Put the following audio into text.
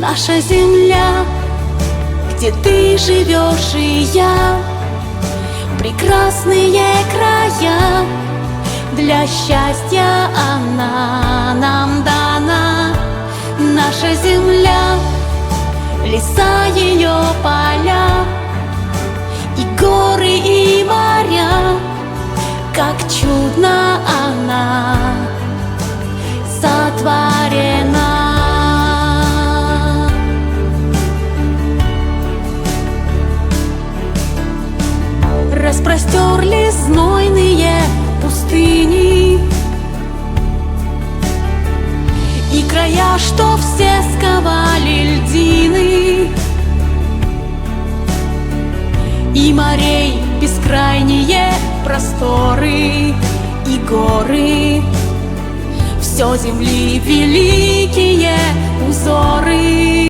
Наша земля, где ты живешь и я, прекрасные края, для счастья она нам дана. Наша земля, леса ее поля, и горы, и моря, как чудно она сотворена. Распростерлись знойные пустыни и края, что все сковали льдины, и морей бескрайние просторы, и горы, все земли великие